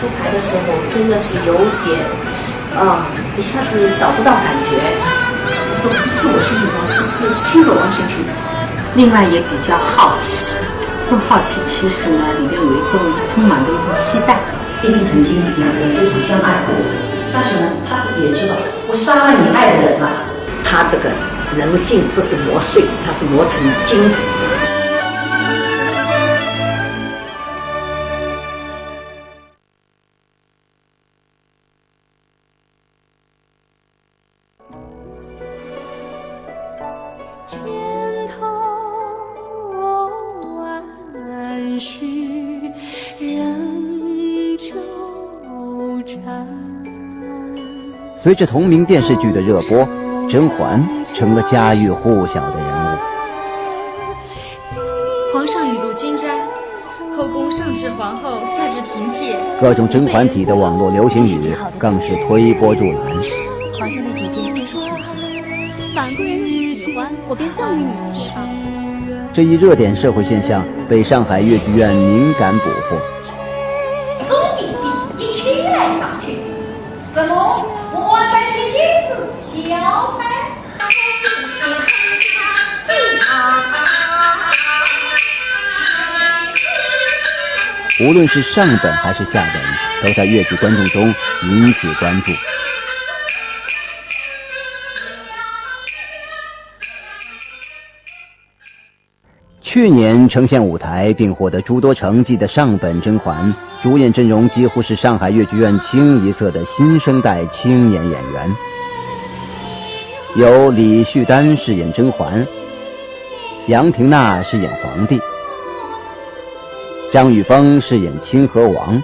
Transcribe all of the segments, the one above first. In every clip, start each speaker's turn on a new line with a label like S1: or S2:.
S1: 出牌的时候真的是有点，一下子找不到感觉。我说不是我申请的，是亲口王申请的。另外也比较好奇，这种好奇其实呢，里面有一种充满了一种期待。毕竟曾经两个人非常相爱过，但是呢，他自己也知道，我杀了你爱的人啊。他这个人性不是磨碎，他是磨成金子。
S2: 千头万绪仍纠缠。
S3: 随着同名电视剧的热播，甄嬛成了家喻户晓的人物。
S4: 皇上雨露均沾，后宫上至皇后，下至嫔妾，
S3: 各种甄嬛体的网络流行语更是推波助澜。
S5: 皇上的姐姐真是体贴，反贵人若是喜欢，我便赠予你一些吧。
S3: 这一热点社会现象被上海越剧院敏感捕获。
S6: 总弟弟，你起来上去！怎么我在写镜子小菜？
S3: 无论是上本还是下本，都在越剧观众中引起关注。去年呈现舞台并获得诸多成绩的上本甄嬛，主演阵容几乎是上海越剧院清一色的新生代青年演员，由李旭丹饰演甄嬛，杨廷娜饰演皇帝，张雨枫饰演清河王，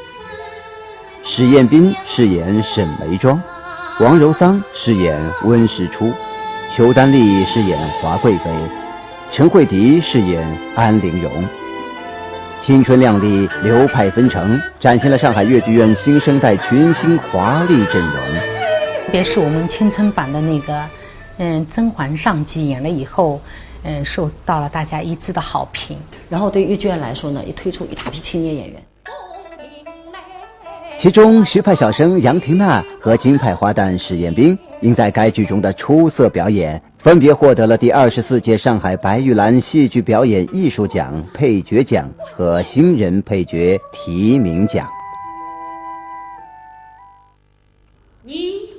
S3: 史彦斌饰演沈眉庄，王柔桑饰演温实初，裘丹丽饰演华贵妃，陈慧迪饰演安陵容。青春靓丽，流派纷呈，展现了上海越剧院新生代群星华丽阵容。
S1: 特别是我们青春版的那个甄嬛上集演了以后，受到了大家一致的好评。
S7: 然后对越剧院来说呢，也推出一大批青年演员。
S3: 其中徐派小生杨廷娜和京派花旦史彦斌因在该剧中的出色表演，分别获得了第24届上海白玉兰戏剧表演艺术奖配角奖和新人配角提名奖。
S6: 你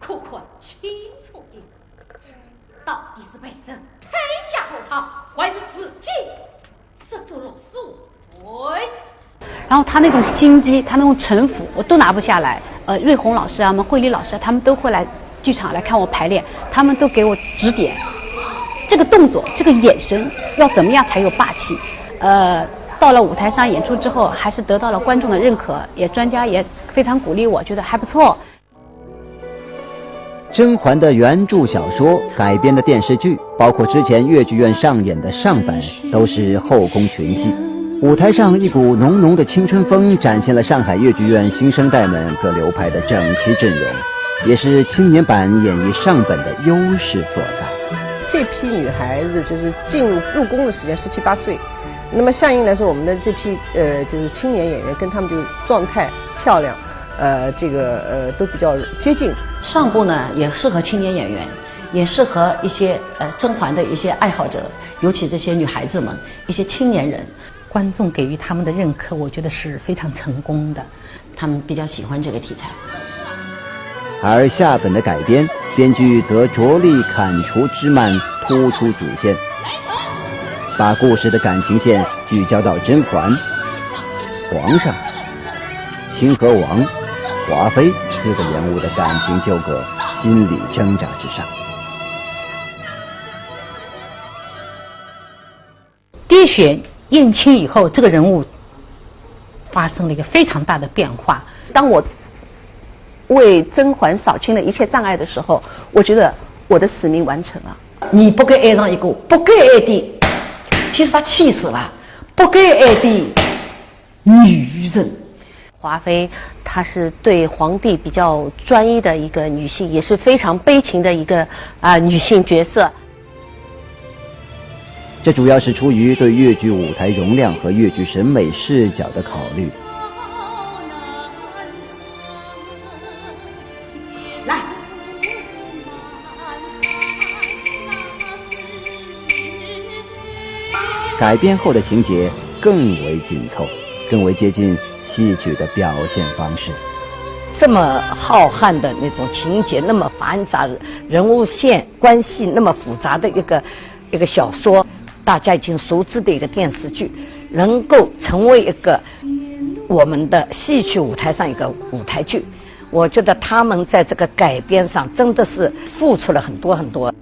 S6: 可看清楚点，到底是被人推下后堂，还是自己设作了所为？
S5: 然后他那种心机，他那种城府，我都拿不下来。瑞红老师啊，我们慧丽老师啊，他们都会来剧场来看我排练，他们都给我指点，这个动作，这个眼神要怎么样才有霸气。到了舞台上演出之后，还是得到了观众的认可，也专家也非常鼓励我，觉得还不错。
S3: 甄嬛的原著小说改编的电视剧，包括之前越剧院上演的上本，都是后宫群戏。舞台上一股浓浓的青春风，展现了上海越剧院新生代们各流派的整齐阵容，也是青年版演绎上本的优势所在。
S8: 这批女孩子就是入宫的时间17、18岁，那么相应来说，我们的这批就是青年演员跟他们就是状态漂亮，都比较接近。
S7: 上部呢也适合青年演员，也适合一些甄嬛的一些爱好者，尤其这些女孩子们，一些青年人。
S1: 观众给予他们的认可，我觉得是非常成功的，
S7: 他们比较喜欢这个题材。
S3: 而下本的改编，编剧则着力砍除枝蔓，突出主线，把故事的感情线聚焦到甄嬛、皇上、清河王、华妃4个人物的感情纠葛、心理挣扎之上。
S1: 滴血验亲以后，这个人物发生了一个非常大的变化。
S8: 当我为甄嬛扫清了一切障碍的时候，我觉得我的使命完成了。
S7: 你不该爱上一个不该爱的，其实他气死了，不该爱的女人。
S5: 华妃她是对皇帝比较专一的一个女性，也是非常悲情的一个女性角色。
S3: 这主要是出于对越剧舞台容量和越剧审美视角的考虑。改编后的情节更为紧凑，更为接近戏曲的表现方式。
S9: 这么浩瀚的那种情节，那么繁杂的人物线关系，那么复杂的一个小说，大家已经熟知的一个电视剧，能够成为一个我们的戏曲舞台上一个舞台剧，我觉得他们在这个改编上真的是付出了很多很多。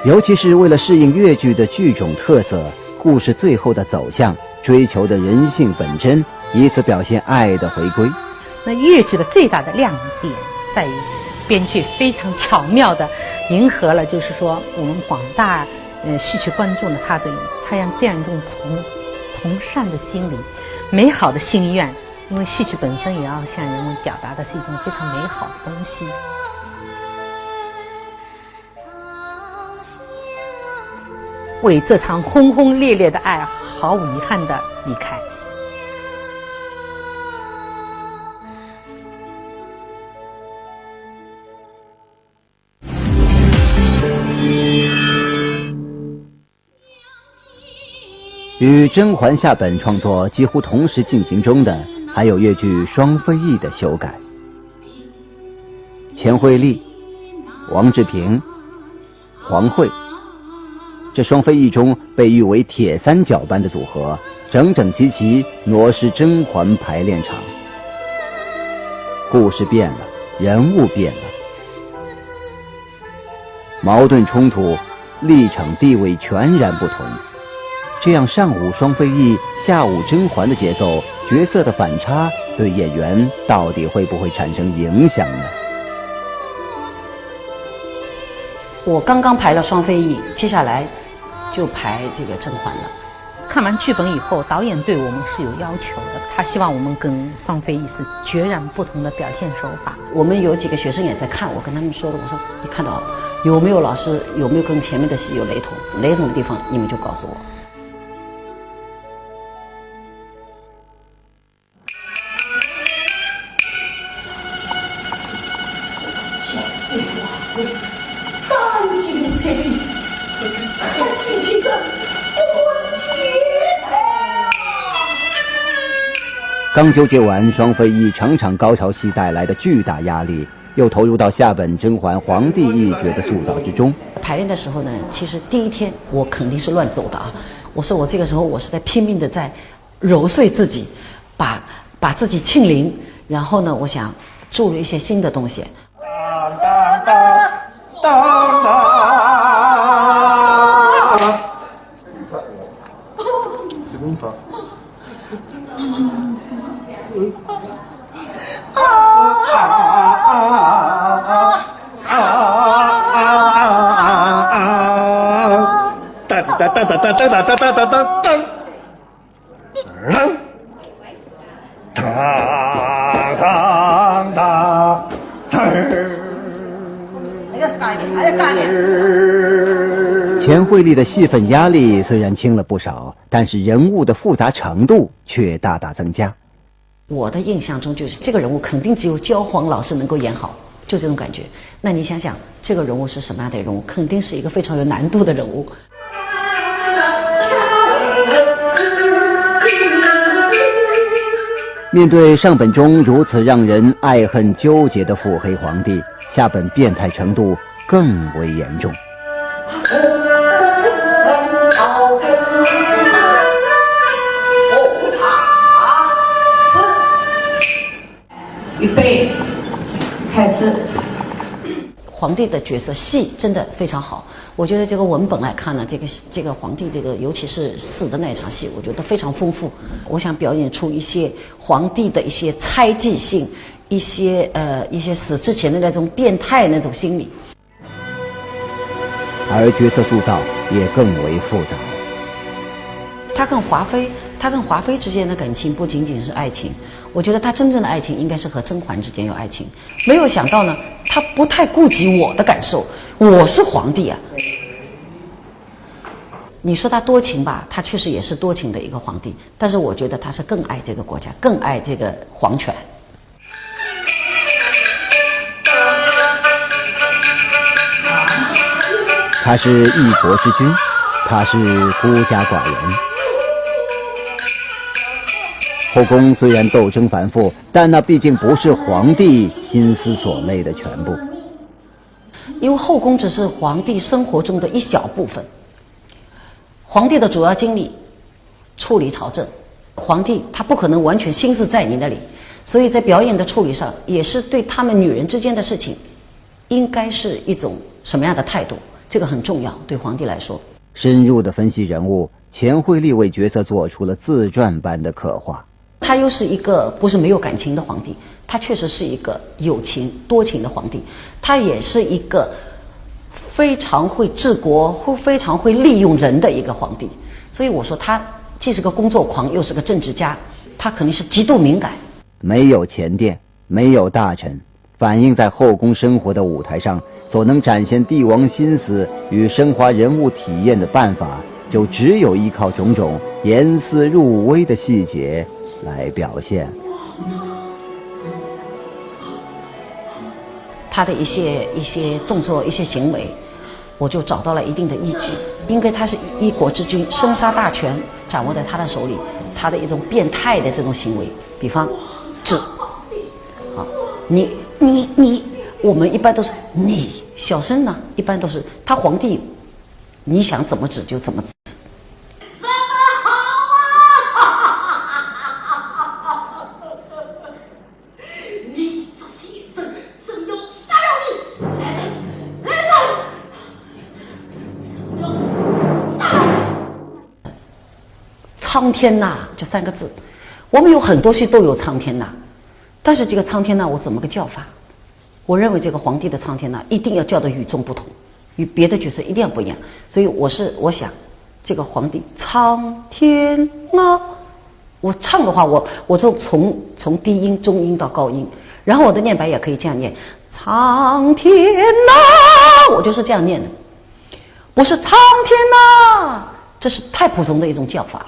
S3: 尤其是为了适应粤剧的剧种特色，故事最后的走向追求的人性本真，以此表现爱的回归。
S10: 那粤剧的最大的亮点在于编剧非常巧妙地迎合了，就是说我们广大戏曲观众的他让这样一种从善的心理、美好的心愿，因为戏曲本身也要向人们表达的是一种非常美好的东西。为这场轰轰烈烈的爱毫无遗憾地离开。
S3: 与甄嬛下本创作几乎同时进行中的，还有粤剧《双飞翼》的修改。钱惠丽、王志平、黄慧，这双飞翼中被誉为铁三角般的组合，整整齐齐挪失甄嬛排练场。故事变了，人物变了，矛盾冲突、立场地位全然不同。这样上午双飞翼，下午甄嬛的节奏，角色的反差，对演员到底会不会产生影响呢？
S7: 我刚刚排了双飞翼，接下来就排这个甄嬛了。
S10: 看完剧本以后，导演对我们是有要求的，他希望我们跟双飞翼是截然不同的表现手法。
S7: 我们有几个学生也在看，我跟他们说了，我说你看到有没有老师有没有跟前面的戏有雷同？雷同的地方你们就告诉我。
S3: 刚纠结完双飞翼场场高潮戏带来的巨大压力，又投入到下本甄嬛皇帝一角的塑造之中。
S7: 排练的时候呢，其实第一天我肯定是乱走的啊！我说我这个时候我是在拼命的在揉碎自己，把自己庆龄，然后呢，我想注入一些新的东西。
S3: 钱惠丽的戏份压力虽然轻了不少，但是人物的复杂程度却大大增加。
S7: 我的印象中就是这个人物肯定只有焦黄老师能够演好，就这种感觉。那你想想，这个人物是什么样的人物？肯定是一个非常有难度的人物。
S3: 面对上本中如此让人爱恨纠结的腹黑皇帝，下本变态程度更为严重。
S6: 预备，开始。
S7: 皇帝的角色戏真的非常好，我觉得这个文本来看呢，这个皇帝尤其是死的那一场戏，我觉得非常丰富。我想表演出一些皇帝的一些猜忌性，一些死之前的那种变态那种心理。
S3: 而角色塑造也更为复杂。
S7: 他跟华妃之间的感情不仅仅是爱情，我觉得他真正的爱情应该是和甄嬛之间有爱情。没有想到呢，他不太顾及我的感受，我是皇帝啊。你说他多情吧，他确实也是多情的一个皇帝，但是我觉得他是更爱这个国家，更爱这个皇权。
S3: 他是一国之君，他是孤家寡人。后宫虽然斗争繁复，但那毕竟不是皇帝心思所累的全部。
S7: 因为后宫只是皇帝生活中的一小部分，皇帝的主要精力处理朝政，皇帝他不可能完全心思在你那里，所以在表演的处理上，也是对他们女人之间的事情，应该是一种什么样的态度，这个很重要，对皇帝来说。
S3: 深入的分析人物，钱惠丽为角色做出了自传般的刻画。
S7: 他又是一个不是没有感情的皇帝，他确实是一个有情多情的皇帝，他也是一个非常会治国、非常会利用人的一个皇帝。所以我说他既是个工作狂，又是个政治家，他肯定是极度敏感。
S3: 没有前殿，没有大臣，反映在后宫生活的舞台上，所能展现帝王心思与升华人物体验的办法，就只有依靠种种严丝入微的细节来表现。
S7: 他的一些动作、一些行为，我就找到了一定的依据。因为他是一国之君，生杀大权掌握在他的手里，他的一种变态的这种行为，比方治，好，你，我们一般都是你，小声呢，一般都是他皇帝，你想怎么治就怎么治。苍天呐，这3个字，我们有很多戏都有苍天呐，但是这个苍天呐，我怎么个叫法？我认为这个皇帝的苍天呐，一定要叫得与众不同，与别的角色一定要不一样。所以我想，这个皇帝苍天呐，我唱的话，我就从低音、中音到高音，然后我的念白也可以这样念，苍天呐，我就是这样念的，不是苍天呐，这是太普通的一种叫法了。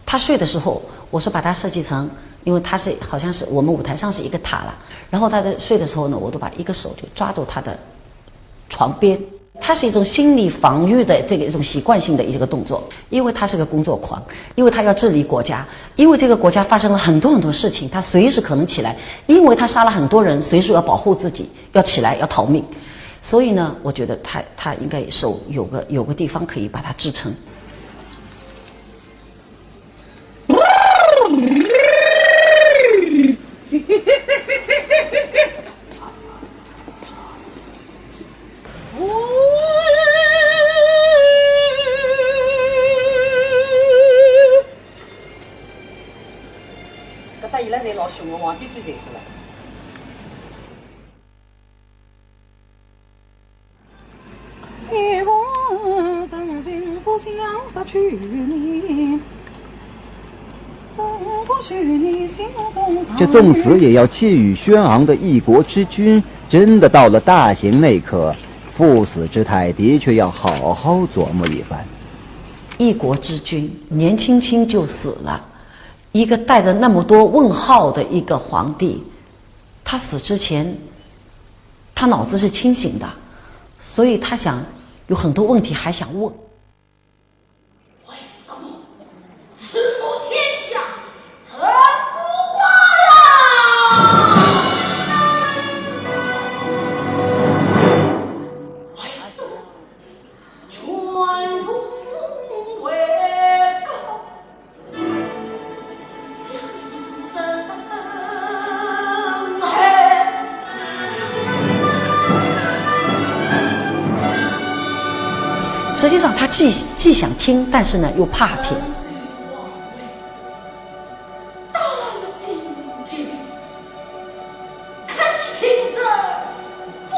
S7: 他睡的时候，我是把它设计成，因为他是好像是我们舞台上是一个塔了，然后他在睡的时候呢，我都把一个手就抓住他的床边，它是一种心理防御的这个一种习惯性的一个动作，因为他是个工作狂，因为他要治理国家，因为这个国家发生了很多事情，他随时可能起来，因为他杀了很多人，随时要保护自己，要起来要逃命，所以呢，我觉得他应该手有个地方可以把它支撑。
S11: 搿搭伊拉侪老凶个，皇帝最在乎了。一往真心不想失去你。
S3: 这纵死也要气宇轩昂的一国之君，真的到了大刑那刻，赴死之态的确要好好琢磨一番。
S7: 一国之君年轻轻就死了，一个带着那么多问号的一个皇帝，他死之前，他脑子是清醒的，所以他想有很多问题还想问。
S6: 为什么赤目天下臣不挂呀？为什么全中为高，将心生恨？
S7: 实际上他既想听，但是呢又怕听。
S6: 看起情者不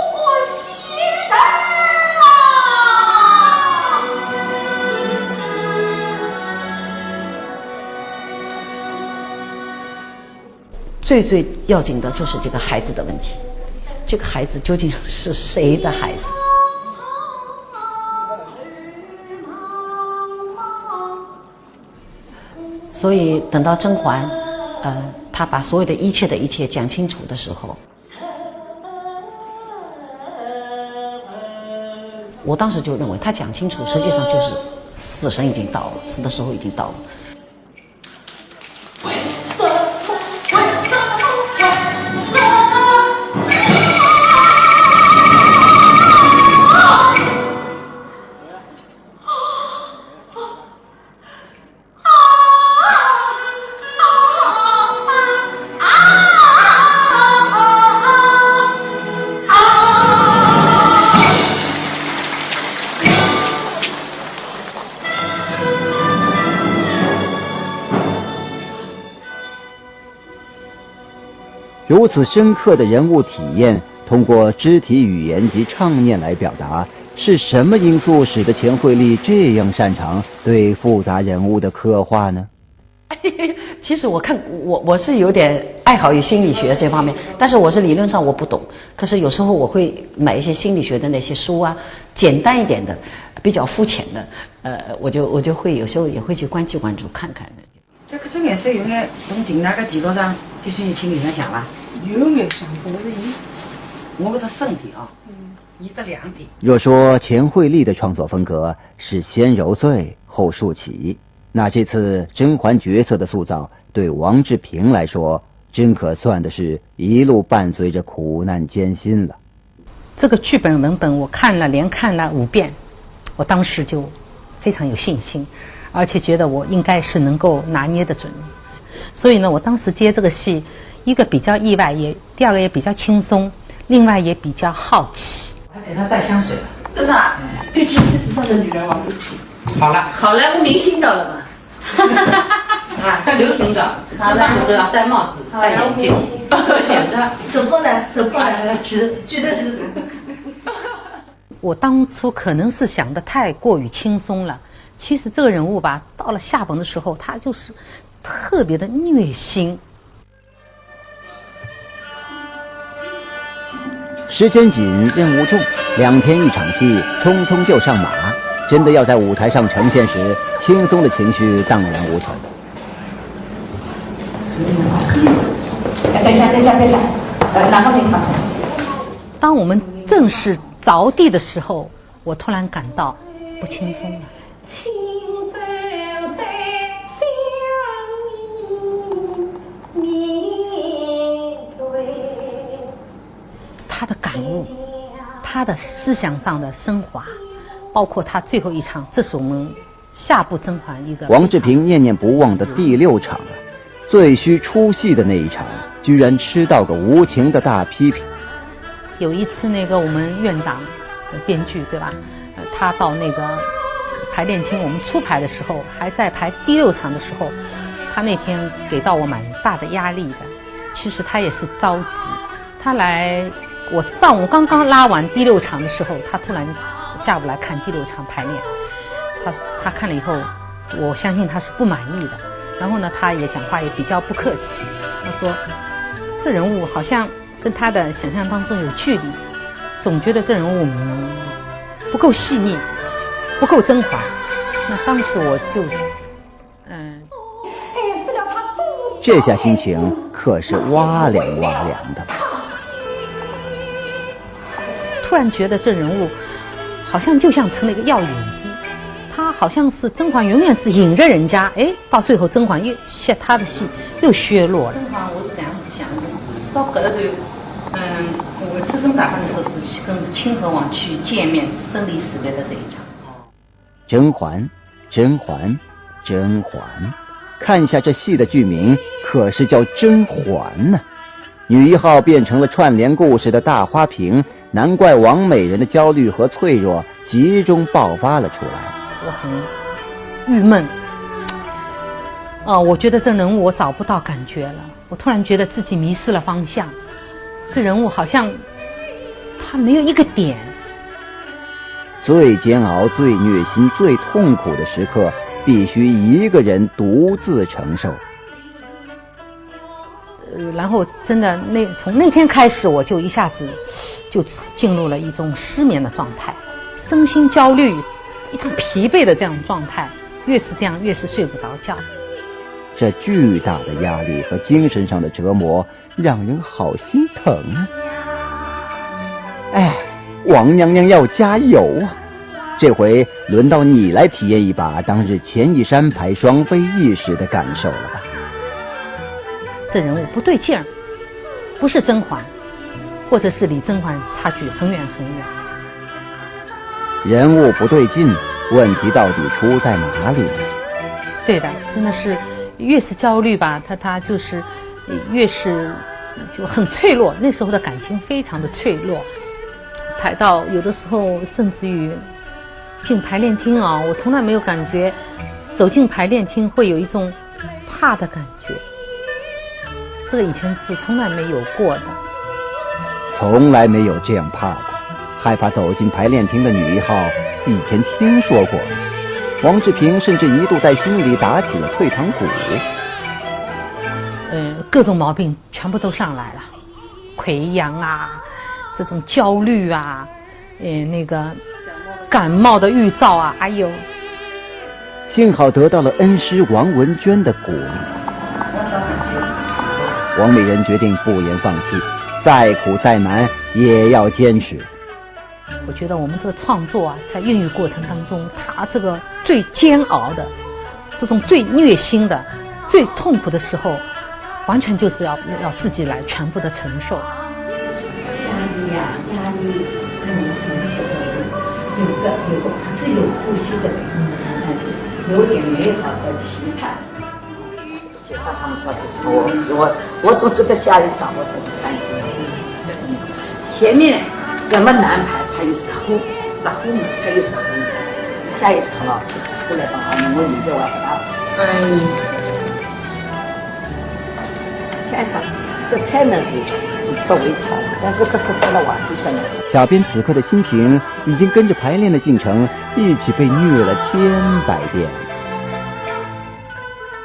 S7: 最要紧的就是这个孩子的问题，这个孩子究竟是谁的孩子？所以等到甄嬛，她把所有的一切讲清楚的时候，我当时就认为她讲清楚，实际上就是死神已经到了，死的时候已经到了。
S3: 如此深刻的人物体验，通过肢体语言及唱念来表达，是什么因素使得钱惠丽这样擅长对复杂人物的刻画呢？
S7: 其实我是有点爱好于心理学这方面，但是我是理论上我不懂，可是有时候我会买一些心理学的那些书啊，简单一点的，比较肤浅的，我就会有时候也会去关注看看的。
S11: 这个这颜色有眼从订那个记录上，的确请你们想吧。有眼想，不是我这深点啊，一这亮点。
S3: 若说钱惠丽的创作风格是先揉碎后竖起，那这次甄嬛角色的塑造对王志平来说，真可算的是一路伴随着苦难艰辛了。
S10: 这个剧本文本我连看了5遍，我当时就非常有信心，而且觉得我应该是能够拿捏得准。所以呢，我当时接这个戏，一个比较意外，第二个也比较轻松，另外也比较好奇。
S11: 还给他带香水了，
S1: 真的啊？必须这时尚的女人王志平。
S11: 好了，
S1: 好莱坞明星到了嘛？
S11: 啊，带流行的，吃饭的时候要戴帽子、戴眼镜，选的。
S1: 手破呢？举的。
S10: 我当初可能是想的太过于轻松了，其实这个人物吧，到了下本的时候，他就是特别的虐心。
S3: 时间紧，任务重，2天1场戏，匆匆就上马。真的要在舞台上呈现时，轻松的情绪荡然无存。
S11: 等一下，哪方面？
S10: 当我们正式着地的时候，我突然感到不轻松了。
S2: 亲手在将你抿嘴。
S10: 他的感悟，他的思想上的升华，包括他最后一场，这是我们下部甄嬛一个。
S3: 王志平念念不忘的第6场啊，最需出戏的那一场，居然吃到个无情的大批评。
S10: 有一次那个我们院长的编剧对吧，他到那个排练厅，我们初排的时候，还在排第6场的时候，他那天给到我蛮大的压力的。其实他也是着急，他来，我上午刚刚拉完第6场的时候，他突然下午来看第6场排练，他看了以后，我相信他是不满意的。然后呢，他也讲话也比较不客气，他说这人物好像跟他的想象当中有距离，总觉得这人物不够细腻，不够甄嬛。那当时我就
S3: 这下心情可是哇凉的。
S10: 突然觉得这人物好像就像成了一个药引子，他好像是甄嬛永远是引着人家，到最后甄嬛他的戏又削弱了。
S11: 甄嬛我是这样子想的，至少后头，我自身打扮的时候是跟清河王去见面生离死别的这一场。
S3: 甄嬛，看一下这戏的剧名，可是叫甄嬛呢。女1号变成了串联故事的大花瓶，难怪王美人的焦虑和脆弱集中爆发了出来。
S10: 我很郁闷，我觉得这人物我找不到感觉了，我突然觉得自己迷失了方向，这人物好像他没有一个点。
S3: 最煎熬、最虐心、最痛苦的时刻，必须一个人独自承受。
S10: 然后真的从那天开始，我就一下子就进入了一种失眠的状态，身心焦虑，一种疲惫的这样状态，越是这样越是睡不着觉。
S3: 这巨大的压力和精神上的折磨让人好心疼啊！哎，王娘娘要加油啊！这回轮到你来体验一把当日钱一山排双飞翼时的感受了吧？
S10: 这人物不对劲儿，不是甄嬛，或者是李甄嬛，差距很远很远。
S3: 人物不对劲，问题到底出在哪里？
S10: 对的，真的是越是焦虑吧，他就是越是就很脆弱。那时候的感情非常的脆弱，排到有的时候甚至于进排练厅啊，我从来没有感觉走进排练厅会有一种怕的感觉。这个以前是从来没有过的，
S3: 从来没有这样怕过。害怕走进排练厅的女一号，以前听说过。王志平甚至一度在心里打起了退堂鼓。
S10: 各种毛病全部都上来了，溃疡啊，这种焦虑啊，那个感冒的预兆啊，哎呦！
S3: 幸好得到了恩师王文娟的鼓励。王美人决定不言放弃，再苦再难也要坚持。
S10: 我觉得我们这个创作啊，在孕育过程当中，它这个最煎熬的，这种最虐心的、最痛苦的时候，完全就是要自己来全部的承受。
S9: 压力，什么时候有个自由呼吸的，但是有点美好的期盼。介绍他们说的，我总觉得下一场我真的担心。前面怎么难排，他有时候嘛，他有时候下一场了，就是后来帮我现在我给他，下一场色彩呢是不会差，但是可色彩的话提升了。
S3: 小编此刻的心情已经跟着排练的进程一起被虐了千百遍。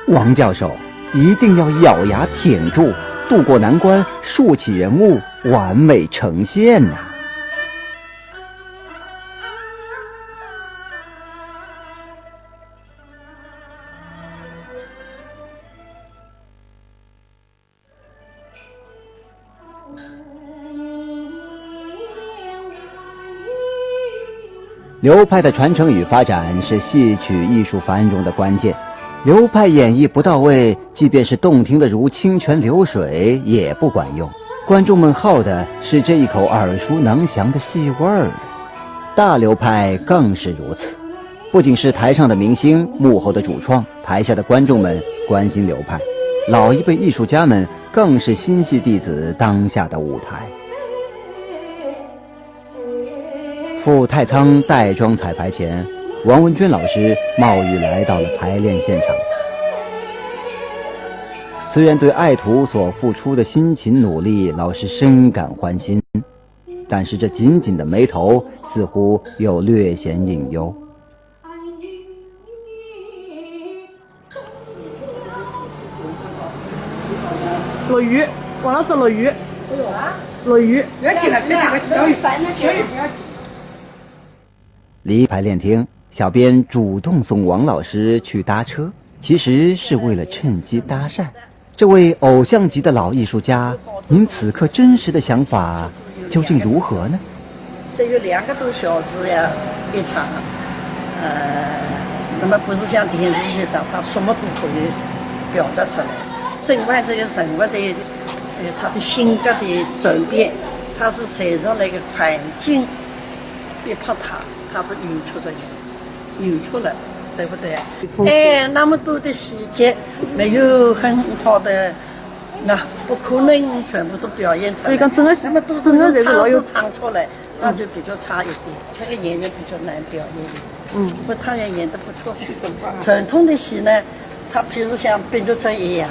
S3: 王教授一定要咬牙挺住，渡过难关，竖起人物，完美呈现呐！流派的传承与发展是戏曲艺术繁荣的关键。流派演绎不到位，即便是动听的如清泉流水也不管用。观众们好的是这一口耳熟能详的戏味儿。大流派更是如此，不仅是台上的明星，幕后的主创，台下的观众们关心流派，老一辈艺术家们更是新戏弟子当下的舞台。赴太仓带妆彩排前，王文娟老师冒雨来到了排练现场。虽然对爱徒所付出的辛勤努力老师深感欢心，但是这紧紧的眉头似乎又略显隐忧。
S12: 落雨，王老师落雨。落雨。不要进来，别进来，小雨不要进。
S3: 离排练厅，小编主动送王老师去搭车，其实是为了趁机搭讪。这位偶像级的老艺术家，您此刻真实的想法究竟如何呢？
S13: 这有2个多小时呀，一场，那么不是像电视剧的，他什么都可以表达出来。甄嬛这个人物的，他的性格的转变，他是随着那个环境逼迫他是演出了，对不对？那么多的细节没有很好的，那不可能全部都表现出来。
S12: 所以讲整个
S13: 那么多
S12: 整个这个老有
S13: 唱出来，那就比较差一点。这个演员比较难表演。不过他也演得不错。传统的戏呢，他譬如像变竹春一样，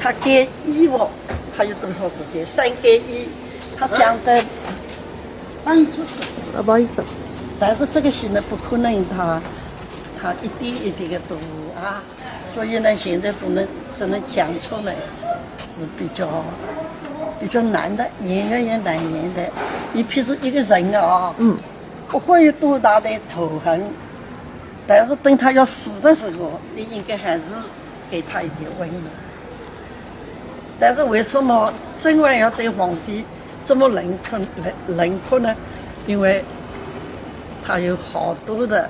S13: 他改衣服，他有多少时间？3改1，他讲的很出色。
S12: 不好意思。
S13: 但是这个戏呢，不可能他一点一点的读啊，所以呢，现在只能讲出来。是比较难的，演员也难演的。你譬如一个人啊，不管有多大的仇恨，但是等他要死的时候，你应该还是给他一点温暖。但是为什么甄嬛要对皇帝这么冷酷呢？因为他有好多的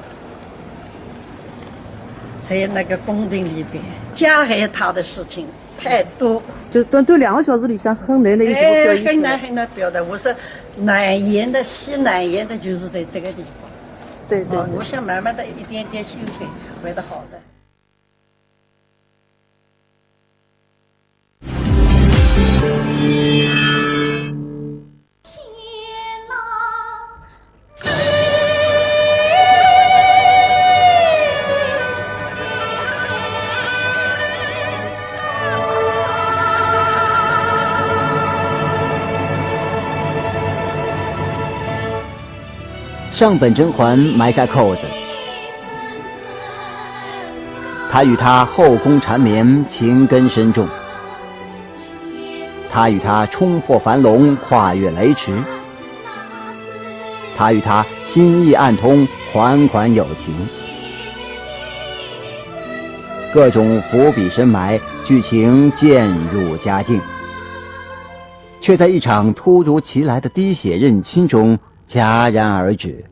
S13: 在那个宫廷里边加害他的事情太多，
S12: 就短短2个小时里向很难的一个表演，
S13: 很难表达。我说难演的戏难演的就是在这个地方。
S12: 对对，
S13: 我想慢慢的一点点修行会得好的。
S3: 上本甄嬛埋下扣子，他与她后宫缠绵，情根深重；他与她冲破樊笼，跨越雷池；他与她心意暗通，款款有情。各种伏笔深埋，剧情渐入佳境，却在一场突如其来的滴血认亲中戛然而止。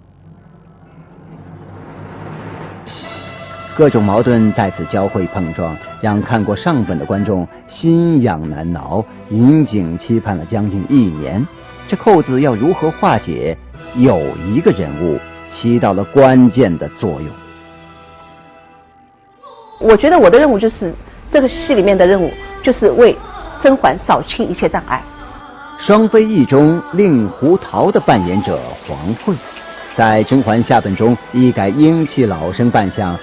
S3: 各种矛盾在此交汇碰撞，让看过上本的观众心痒难挠，引颈期盼了将近1年。这扣子要如何化解？有一个人物起到了关键的作用。
S5: 我觉得我的任务就是这个戏里面的任务，就是为甄嬛扫清一切障碍。
S3: 双飞翼中令狐桃的扮演者黄慧，在甄嬛下本中一改英气老生扮相，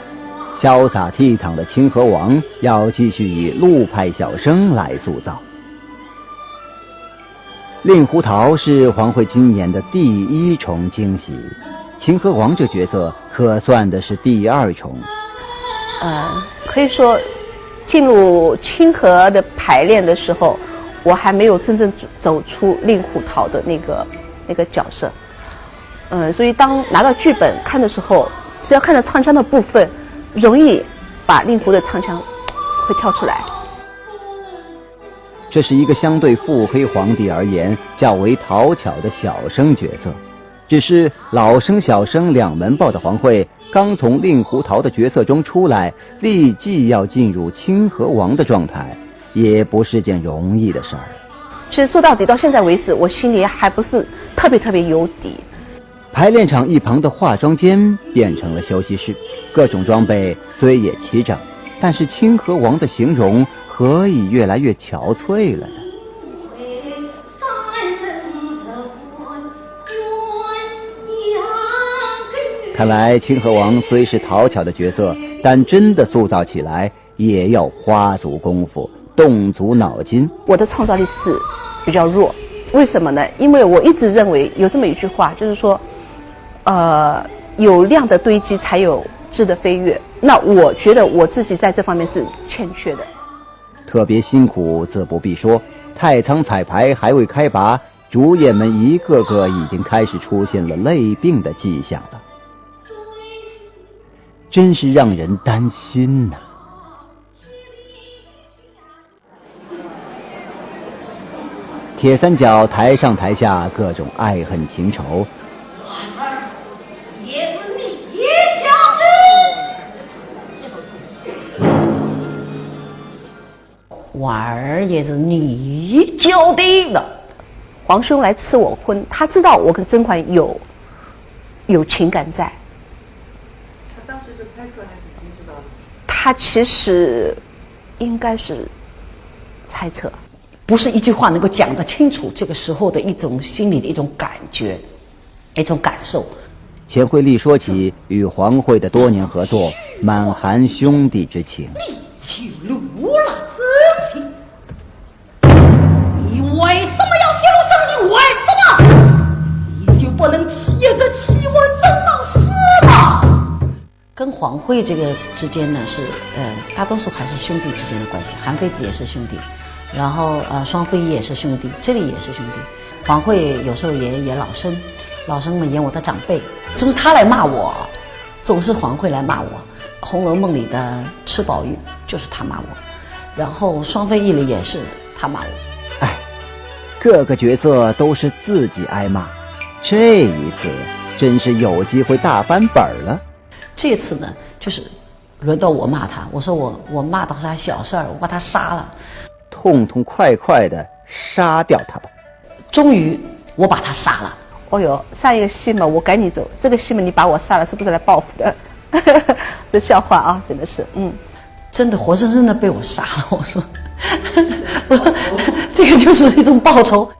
S3: 潇洒倜傥的清河王要继续以陆派小生来塑造。令狐桃是黄慧今年的第1重惊喜，清河王这角色可算的是第2重。
S5: 可以说进入清河的排练的时候，我还没有真正走出令狐桃的那个角色。所以当拿到剧本看的时候，只要看到唱腔的部分，容易把令狐的唱腔会跳出来。
S3: 这是一个相对腹黑皇帝而言较为讨巧的小生角色，只是老生小生2门报的黄慧刚从令狐桃的角色中出来，立即要进入清河王的状态，也不是件容易的事儿。
S5: 其实说到底，到现在为止，我心里还不是特别有底。
S3: 排练场一旁的化妆间变成了休息室，各种装备虽也齐整，但是清河王的形容何以越来越憔悴了呢？看来清河王虽是讨巧的角色，但真的塑造起来也要花足功夫，动足脑筋。
S5: 我的创造力是比较弱，为什么呢？因为我一直认为有这么一句话，就是说有量的堆积才有质的飞跃。那我觉得我自己在这方面是欠缺的。
S3: 特别辛苦自不必说，太仓彩排还未开拔，主演们一个个已经开始出现了累病的迹象了，真是让人担心呐。铁三角台上台下各种爱恨情仇，
S6: 也是你教的。
S7: 婉儿也是你教的了。
S5: 皇兄来赐我婚，他知道我跟甄嬛有情感在。
S12: 他当时是猜测还是已经知道了？
S5: 他其实应该是猜测，
S7: 不是一句话能够讲得清楚这个时候的一种心理的一种感觉，一种感受。
S3: 钱惠丽说起与黄慧的多年合作，满含兄弟之情。
S6: 去露了真心，你为什么要泄露真心？为什么？你就不能接着气我甄老师吗？
S7: 跟黄慧这个之间呢是大多数还是兄弟之间的关系，韩非子也是兄弟，然后双飞也是兄弟，这里也是兄弟。黄慧有时候也演老生，老生们演我的长辈，总是他来骂我，总是黄慧来骂我。《红楼梦》里的吃宝玉就是他骂我，然后双飞义里也是他骂我。
S3: 哎，各个角色都是自己挨骂，这一次真是有机会大翻本了。
S7: 这次呢，就是轮到我骂他，我说我骂到啥小事儿，我把他杀了，
S3: 痛痛快快的杀掉他吧。
S7: 终于我把他杀了。
S5: 哦哟，上一个戏嘛，我赶你走，这个戏嘛，你把我杀了，是不是来报复的？这笑话啊，真的是，
S7: 真的活生生的被我杀了。我说，这个就是一种报仇。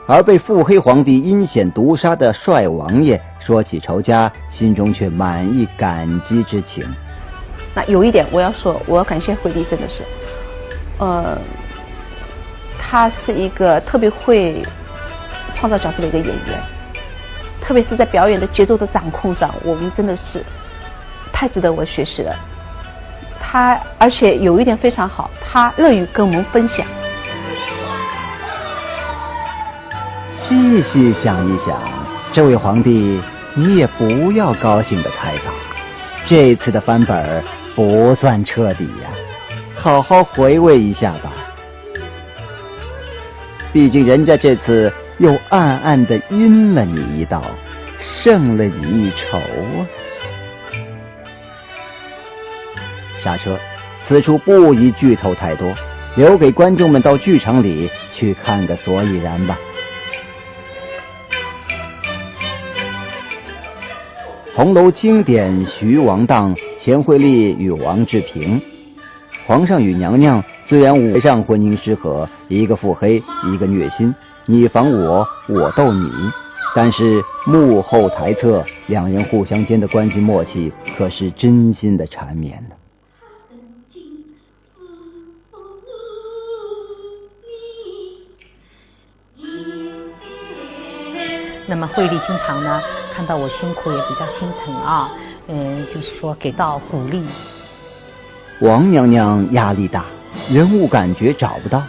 S3: 而被腹黑皇帝阴险毒杀的帅王爷，说起仇家，心中却满溢感激之情。
S5: 那有一点我要说，我要感谢惠丽，真的是，他是一个特别会创造角色的一个演员。特别是在表演的节奏的掌控上，我们真的是太值得我学习了。他而且有一点非常好，他乐于跟我们分享。
S3: 细细想一想，这位皇帝，你也不要高兴得太早，这次的翻本不算彻底呀，好好回味一下吧。毕竟人家这次又暗暗地阴了你一道，胜了你一筹啊！刹车，此处不宜剧透太多，留给观众们到剧场里去看个所以然吧。红楼经典徐王荡，钱惠丽与王志平。皇上与娘娘虽然舞台上婚姻失和，一个腹黑，一个虐心，你防我，我斗你，但是幕后台侧两人互相间的关系默契可是真心的缠绵呢。
S10: 那么惠丽经常呢看到我辛苦也比较心疼啊，就是说给到鼓励。
S3: 王娘娘压力大，人物感觉找不到，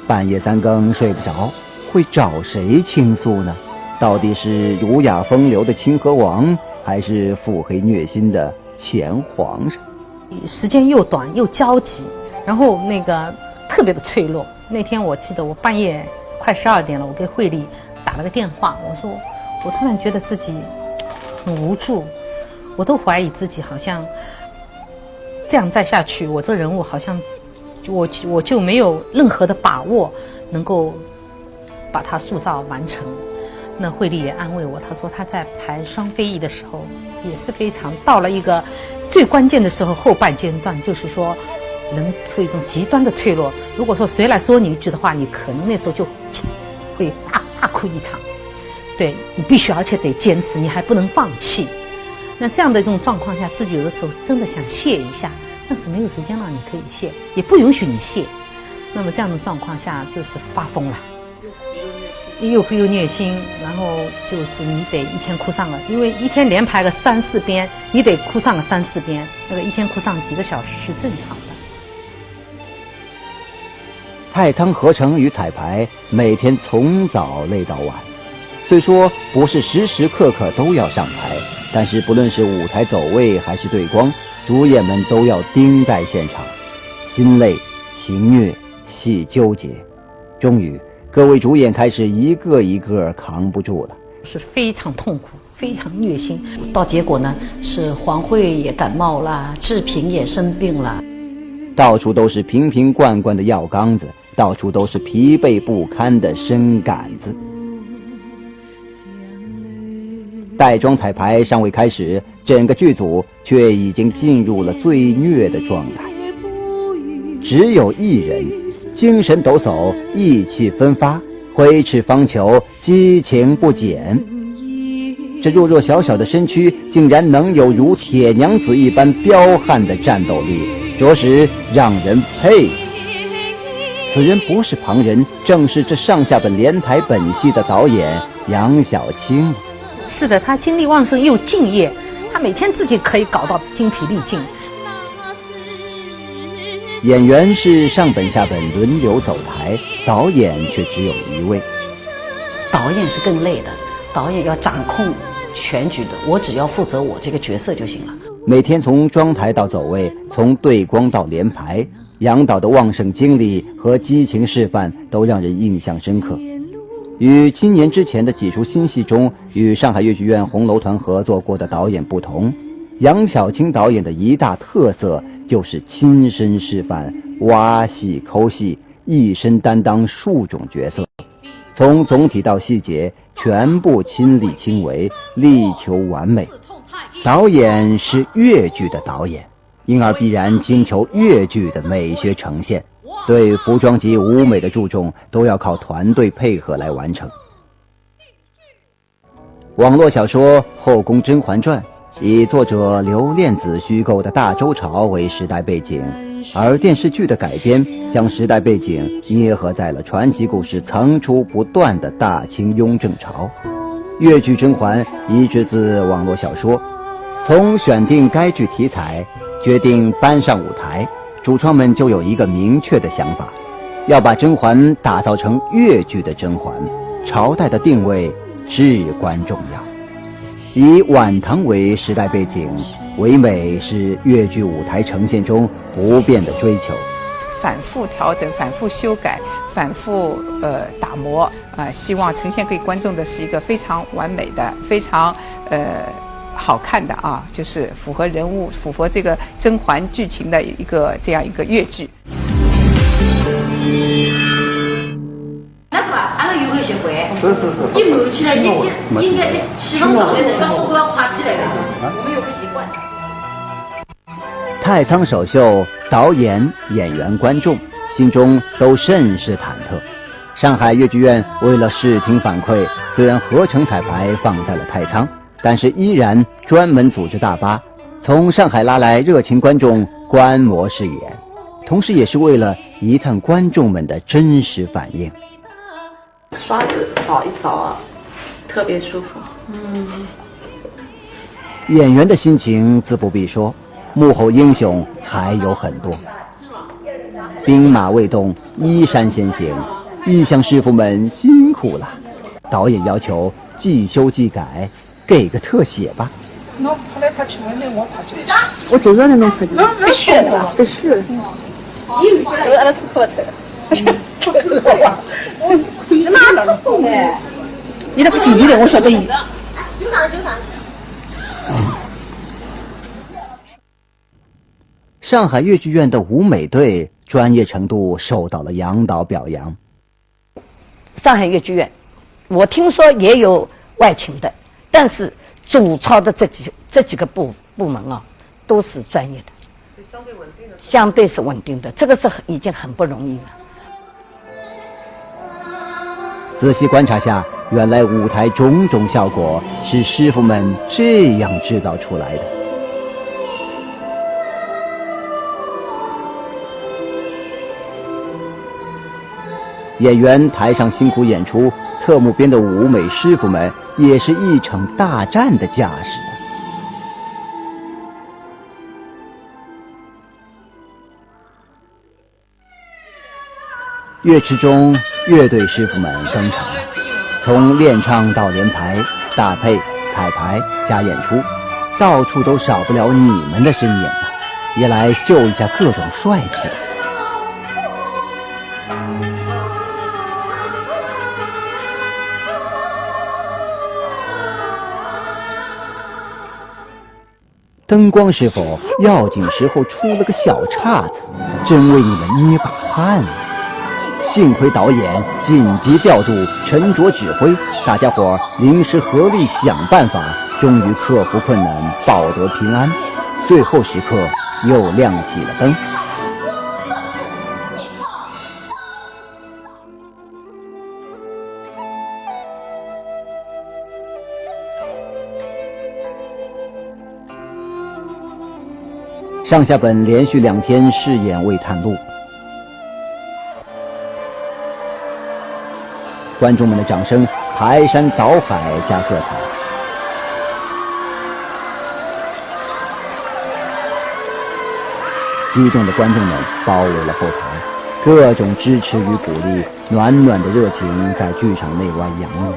S3: 半夜3更睡不着，会找谁倾诉呢？到底是儒雅风流的清河王，还是腹黑虐心的前皇上？
S10: 时间又短又焦急，然后那个特别的脆弱。那天我记得我半夜快12点了，我给惠丽打了个电话，我说我突然觉得自己很无助，我都怀疑自己好像这样再下去，我这人物好像我就没有任何的把握能够把它塑造完成。那惠丽也安慰我，她说她在排双飞翼的时候也是非常到了一个最关键的时候，后半阶段就是说人处于一种极端的脆弱，如果说谁来说你一句的话，你可能那时候就会大哭一场。对，你必须而且得坚持，你还不能放弃。那这样的一种状况下，自己有的时候真的想歇一下，但是没有时间让你可以歇，也不允许你歇。那么这样的状况下就是发疯了，又哭又虐心，然后就是你得一天哭上了，因为一天连排个3、4遍，你得哭上个3、4遍，那个一天哭上几个小时是正常的。
S3: 太仓合成与彩排每天从早累到晚，虽说不是时时刻刻都要上台，但是不论是舞台走位还是对光，主演们都要盯在现场，心累情虐戏纠结。终于各位主演开始一个一个扛不住了，
S10: 是非常痛苦非常虐心。
S7: 到结果呢是黄慧也感冒了，志平也生病了，
S3: 到处都是瓶瓶罐罐的药缸子，到处都是疲惫不堪的身杆子。带妆彩排尚未开始，整个剧组却已经进入了最虐的状态。只有一人精神抖擞，意气风发，挥斥方遒，激情不减。这弱弱小小的身躯竟然能有如铁娘子一般彪悍的战斗力，着实让人佩服。此人不是旁人，正是这上下本连台本戏的导演杨晓青。
S10: 是的，他精力旺盛又敬业，他每天自己可以搞到精疲力尽。
S3: 演员是上本下本轮流走台，导演却只有一位。
S7: 导演是更累的，导演要掌控全局的，我只要负责我这个角色就行了。
S3: 每天从装台到走位，从对光到连排，杨导的旺盛精力和激情示范都让人印象深刻。与今年之前的几出新戏中与上海粤剧院红楼团合作过的导演不同，杨晓青导演的一大特色就是亲身示范挖戏抠戏，一身担当数种角色，从总体到细节全部亲力亲为，力求完美。导演是粤剧的导演，因而必然精求粤剧的美学呈现，对服装及舞美的注重都要靠团队配合来完成。网络小说《后宫甄嬛传》以作者刘恋子虚构的大周朝为时代背景，而电视剧的改编将时代背景捏合在了传奇故事层出不穷的大清雍正朝。粤剧甄嬛移植自网络小说，从选定该剧题材，决定搬上舞台，主创们就有一个明确的想法，要把甄嬛打造成粤剧的甄嬛，朝代的定位至关重要。以晚唐为时代背景，唯美是粤剧舞台呈现中不变的追求。
S14: 反复调整，反复修改，反复打磨，希望呈现给观众的是一个非常完美的、非常好看的啊，就是符合人物、符合这个甄嬛剧情的这样一个粤剧。
S6: 那个吧，阿拉有个习惯，一满起来，应该气氛上来的，那手要夸起来的，我们有个习惯。
S3: 太仓首秀，导演、演员、观众心中都甚是忐忑。上海粤剧院为了视听反馈，虽然合成彩排放在了太仓，但是依然专门组织大巴从上海拉来热情观众观摩试演，同时也是为了一探观众们的真实反应。
S15: 刷子扫一扫，特别舒服。
S3: 演员的心情自不必说，幕后英雄还有很多。兵马未动，衣衫先行，意象师傅们辛苦了。导演要求即修即改，给个特写吧。
S12: 那跑来跑去，我跑去。
S16: 我就让那种快点。
S12: 必须的，
S16: 必须。
S12: 都让他出口车。哪了送哎？你那个经理的，我晓得你。就那。
S3: 上海粤剧院的舞美队专业程度受到了杨导表扬。
S9: 上海粤剧院，我听说也有外勤的，但是主操的这几个部门啊，都是专业的，相对是稳定的，这个是已经很不容易了。
S3: 仔细观察下，原来舞台种种效果是师傅们这样制造出来的。演员台上辛苦演出，侧幕边的舞美师傅们也是一场大战的架势。乐池中，乐队师傅们登场了，从练唱到连排、搭配、彩排加演出，到处都少不了你们的身影啊！也来秀一下各种帅气。灯光师傅要紧时候出了个小岔子，真为你们捏把汗啊！幸亏导演紧急调度，沉着指挥，大家伙临时合力想办法，终于克服困难，保得平安。最后时刻又亮起了灯。上下本连续2天试演未探路，观众们的掌声排山倒海加喝彩。激动的观众们包围了后台，各种支持与鼓励，暖暖的热情在剧场内外洋溢。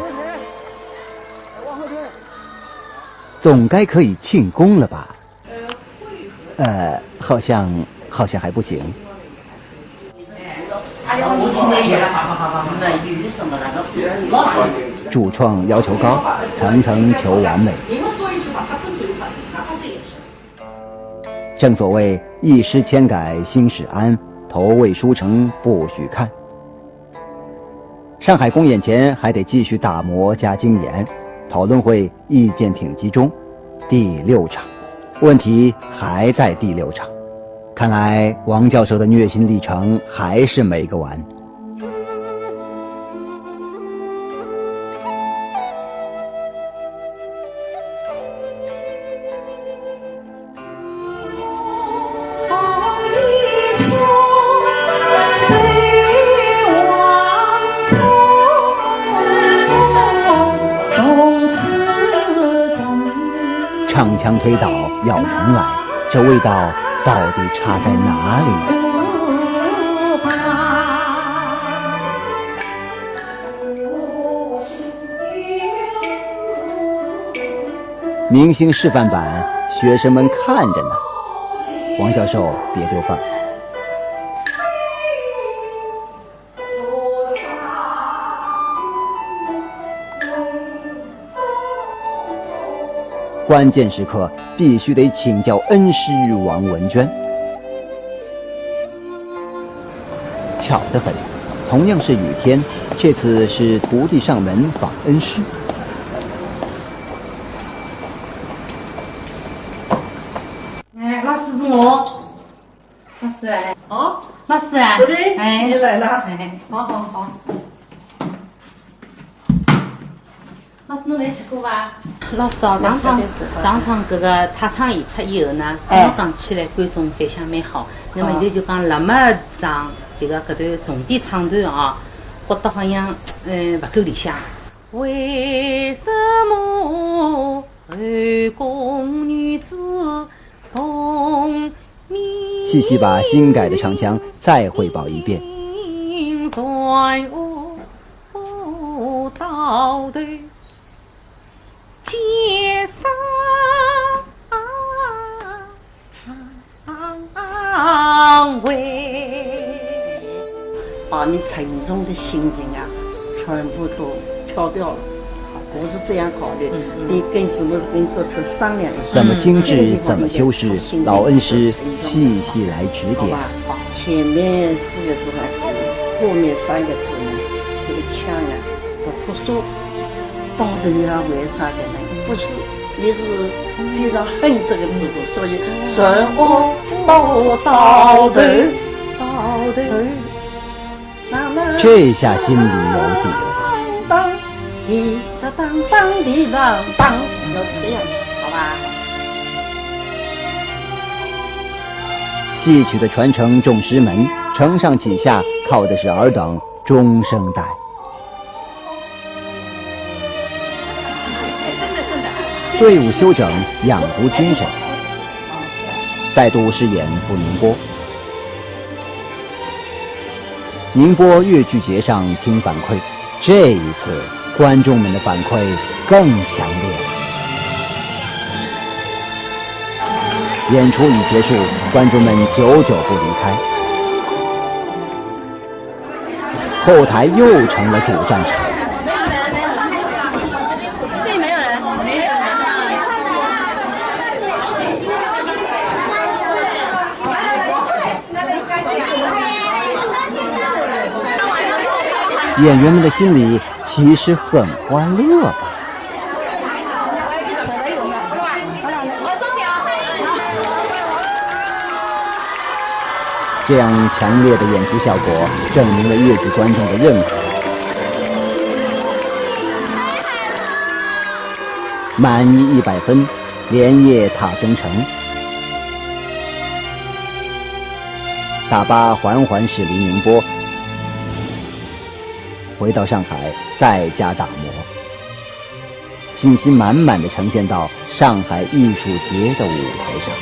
S3: 总该可以庆功了吧？好像还不行。主创要求高，层层求完美。正所谓一诗千改心始安，头未书成不许看。上海公演前还得继续打磨加精研，讨论会意见品集中，第6场，问题还在第6场。看来王教授的虐心历程还是没个完。唱腔推倒要重来，这味道到底差在哪里？明星示范版，学生们看着呢。王教授别丢饭。关键时刻必须得请教恩师王文娟。巧得很，同样是雨天，这次是徒弟上门访恩师。
S6: 哎，老师是我。老师哎。哦。老师啊。
S13: 是的。
S6: 哎，
S13: 你来了。
S6: 哎，好。老师，侬没吃过吧？老师哦，上趟这个他唱演出以后呢，讲起来观众反响蛮好。那么现在就讲那么长这个搿段重点唱段啊，觉得好像不够理想。为什么后宫女子同名？
S3: 细细把新改的唱腔再汇报一遍。
S6: 到头。街上喂，
S13: 把你沉重的心情啊，全部都飘掉了。我是这样考虑，你跟什么跟做出商量。
S3: 怎么精致，怎么修饰，老恩师细细来指点。
S13: 前面4个字还可以，后面3个字呢，这个腔啊，不说。到头啊，为啥的呢？不是，你是非常恨这个字的，所以顺我到头。
S3: 这下心里有底了。
S13: 当滴答当当滴当当，要这样，好吧？
S3: 戏曲的传承重师门，承上启下靠的是尔等中生代。队伍休整，养足精神。再度饰演赴宁波。宁波粤剧节上听反馈，这一次观众们的反馈更强烈。演出已结束，观众们久久不离开。后台又成了主战场。演员们的心里其实很欢乐吧。这样强烈的演出效果证明了粤剧观众的认可。满意100分，连夜踏征程。大巴缓缓驶离宁波，回到上海再加打磨，信心满满地呈现到上海艺术节的舞台上。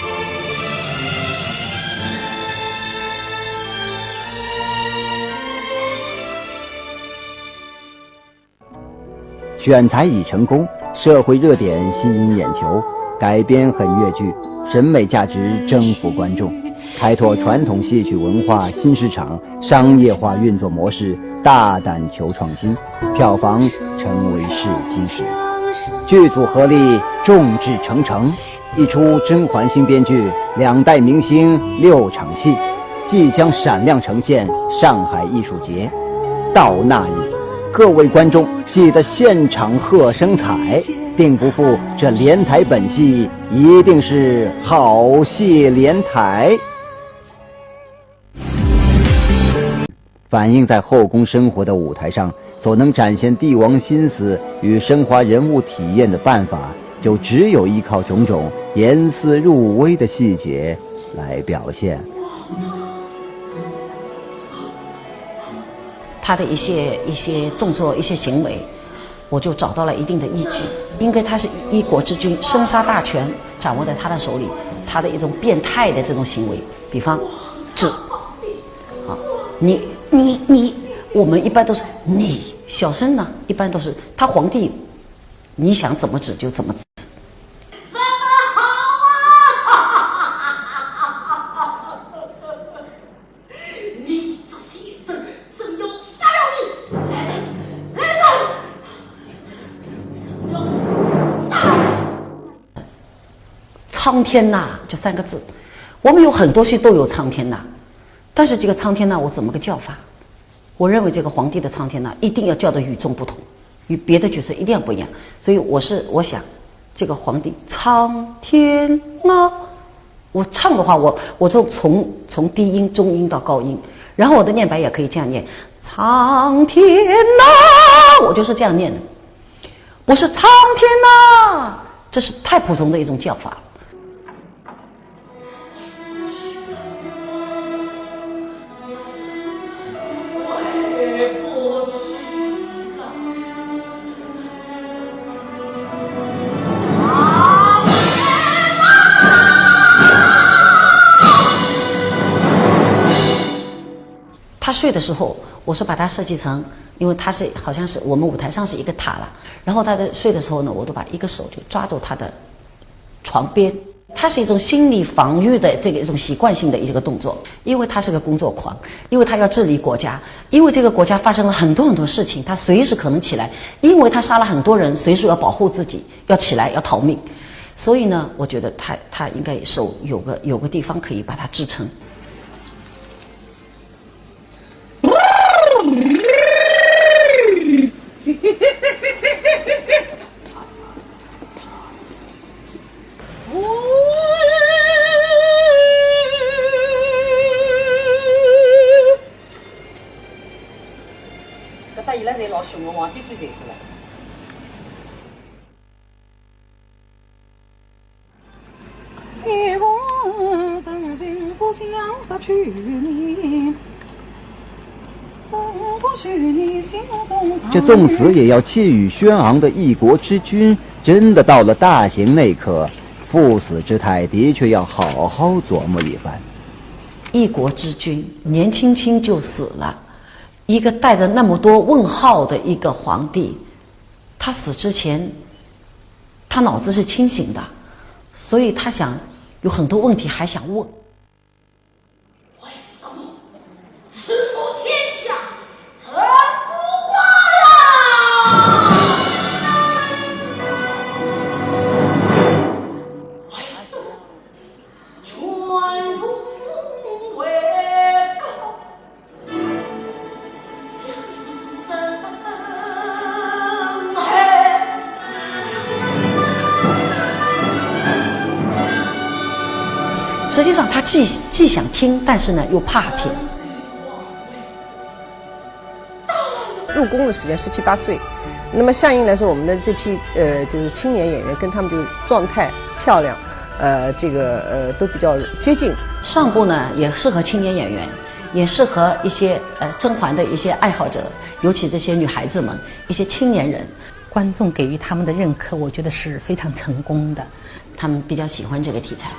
S3: 选材已成功，社会热点吸引眼球，改编很越剧，审美价值征服观众，开拓传统戏曲文化新市场，商业化运作模式大胆求创新，票房成为试金石。剧组合力众志成城，一出甄嬛星编剧，2代明星6场戏，即将闪亮呈现上海艺术节。到那日，各位观众记得现场喝声彩，定不负这连台本戏一定是好戏连台。反映在后宫生活的舞台上所能展现帝王心思与升华人物体验的办法，就只有依靠种种严丝入微的细节来表现。
S7: 他的一些动作、一些行为，我就找到了一定的依据。因为他是一国之君，生杀大权掌握在他的手里，他的一种变态的这种行为，比方指，好，你，我们一般都是你，小生呢一般都是他皇帝，你想怎么指就怎么指。苍天呐，这3个字，我们有很多戏都有苍天呐，但是这个苍天呐，我怎么个叫法？我认为这个皇帝的苍天呐，一定要叫得与众不同，与别的角色一定要不一样。所以我想，这个皇帝苍天啊，我唱的话，我就从低音、中音到高音，然后我的念白也可以这样念，苍天呐，我就是这样念的，我是苍天呐，这是太普通的一种叫法。他睡的时候，我是把它设计成，因为他是好像是我们舞台上是一个塔了，然后他在睡的时候呢，我都把一个手就抓住他的床边，它是一种心理防御的这个一种习惯性的一个动作，因为他是个工作狂，因为他要治理国家，因为这个国家发生了很多事情，他随时可能起来，因为他杀了很多人，随时要保护自己，要起来要逃命，所以呢，我觉得他应该手有个地方可以把它支撑。
S11: 搿搭伊拉侪老凶个，皇帝最残酷了。
S2: 天空真心不想失去你。
S3: 这纵死也要气宇轩昂的一国之君，真的到了大刑那刻，赴死之态的确要好好琢磨一番。
S7: 一国之君年轻轻就死了，一个带着那么多问号的一个皇帝，他死之前，他脑子是清醒的，所以他想有很多问题还想问。实际上他既想听，但是呢又怕听。
S8: 入宫的时间17、18岁，那么相应来说，我们的这批就是青年演员跟他们就状态漂亮，都比较接近。
S7: 上部呢也适合青年演员，也适合一些甄嬛的一些爱好者，尤其这些女孩子们，一些青年人。
S10: 观众给予他们的认可，我觉得是非常成功的，
S7: 他们比较喜欢这个题材。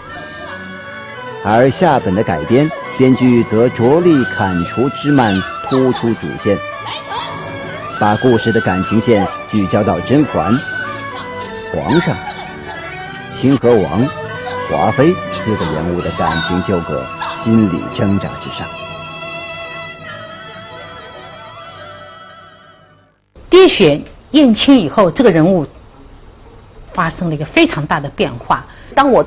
S3: 而下本的改编，编剧则着力砍除枝蔓，突出主线。把故事的感情线聚焦到甄嬛、皇上、清河王、华妃4个人物的感情纠葛、心理挣扎之上。
S10: 滴血验亲以后，这个人物发生了一个非常大的变化。
S16: 当我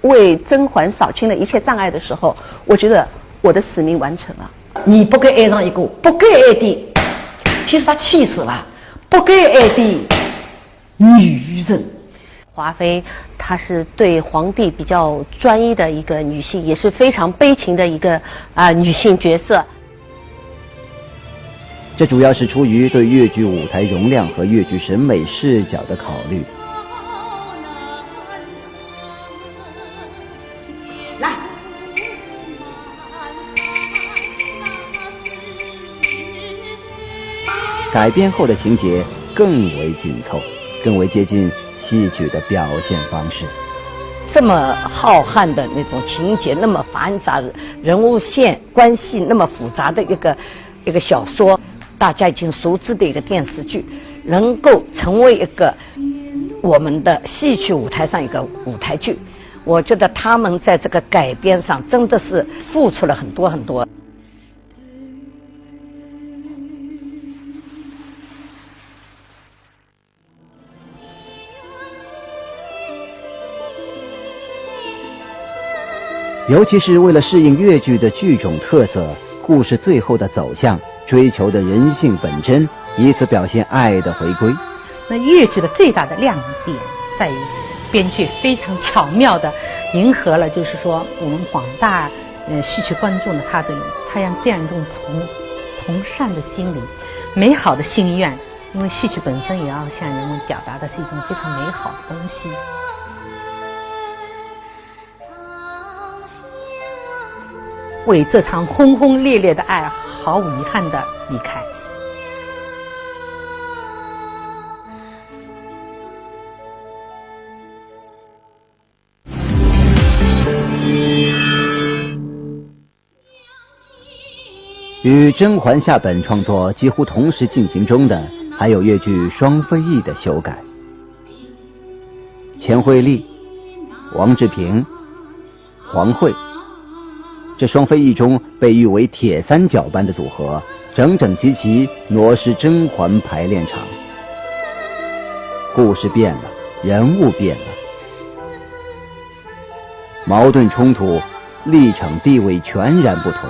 S16: 为甄嬛扫清了一切障碍的时候，我觉得我的使命完成了。
S7: 你不该爱上一个不该爱的，其实她气死了，不该爱的女人。
S16: 华妃她是对皇帝比较专一的一个女性，也是非常悲情的一个女性角色。
S3: 这主要是出于对越剧舞台容量和越剧审美视角的考虑。
S6: 来，
S3: 改编后的情节更为紧凑，更为接近戏曲的表现方式。
S9: 这么浩瀚的那种情节，那么繁杂，人物线关系那么复杂的一个小说，大家已经熟知的一个电视剧，能够成为一个我们的戏曲舞台上一个舞台剧，我觉得他们在这个改编上真的是付出了很多很多。
S3: 尤其是为了适应越剧的剧种特色，故事最后的走向追求的人性本真，以此表现爱的回归。
S10: 那越剧的最大的亮点在于编剧非常巧妙地迎合了，就是说我们广大戏曲观众的他这样一种从善的心理、美好的心愿，因为戏曲本身也要向人们表达的是一种非常美好的东西。为这场轰轰烈烈的爱毫无遗憾地离开。
S3: 与甄嬛下本创作几乎同时进行中的，还有越剧《双飞翼》的修改。钱惠丽、王志平、黄慧，这双飞翼中被誉为铁三角般的组合，整整齐齐挪失甄嬛排练场。故事变了，人物变了，矛盾冲突、立场地位全然不同。